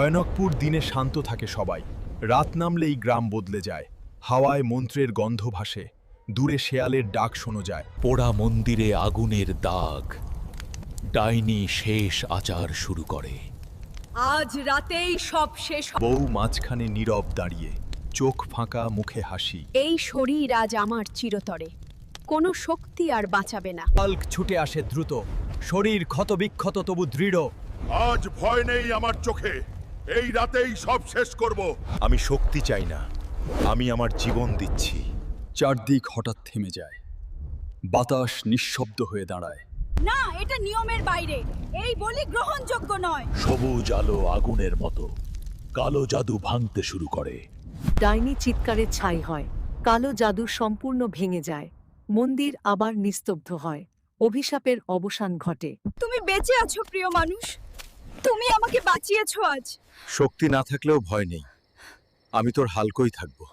ভয়ানকপুর দিনে শান্ত থাকে সবাই, রাত নামলেই গ্রাম বদলে যায়। হাওয়ায় মন্ত্রের গন্ধ ভাসে, দূরে শেয়ালের ডাক শোনা যায়। পোড়া মন্দিরে আগুনের দাগ, ডাইনি শেষ আচার শুরু করে। আজ রাতেই সব শেষ বউ মাঝখানে নীরব দাঁড়িয়ে, চোখ ফাঁকা, মুখে হাসি। এই শরীর আজ আমার চিরতরে, কোনো শক্তি আর বাঁচাবে না। পালক ছুটে আসে দ্রুত, শরীর ক্ষতবিক্ষত তবু দৃঢ়। আজ ভয় নেই আমার চোখে, এই রাতেই সব শেষ করব। আমি শক্তি চাই না, আমি আমার জীবন দিচ্ছি। চারদিক হঠাৎ থেমে যায়, বাতাস নিঃশব্দ হয়ে দাঁড়ায়। না, এটা নিয়মের বাইরে, এই বলি গ্রহণযোগ্য নয়। সবুজ আলো আগুনের মতো কালো জাদু ভাঙতে শুরু করে। ডাইনি চিৎকারে ছাই হয়, কালো জাদু সম্পূর্ণ ভেঙে যায়, মন্দির আবার নিস্তব্ধ হয়, অভিশাপের অবসান ঘটে। তুমি বেঁচে আছো প্রিয় মানুষ, তুমি আমাকে বাঁচিয়েছো আজ। শক্তি না থাকলেও ভয় নেই, আমি তোর হালকই থাকবো।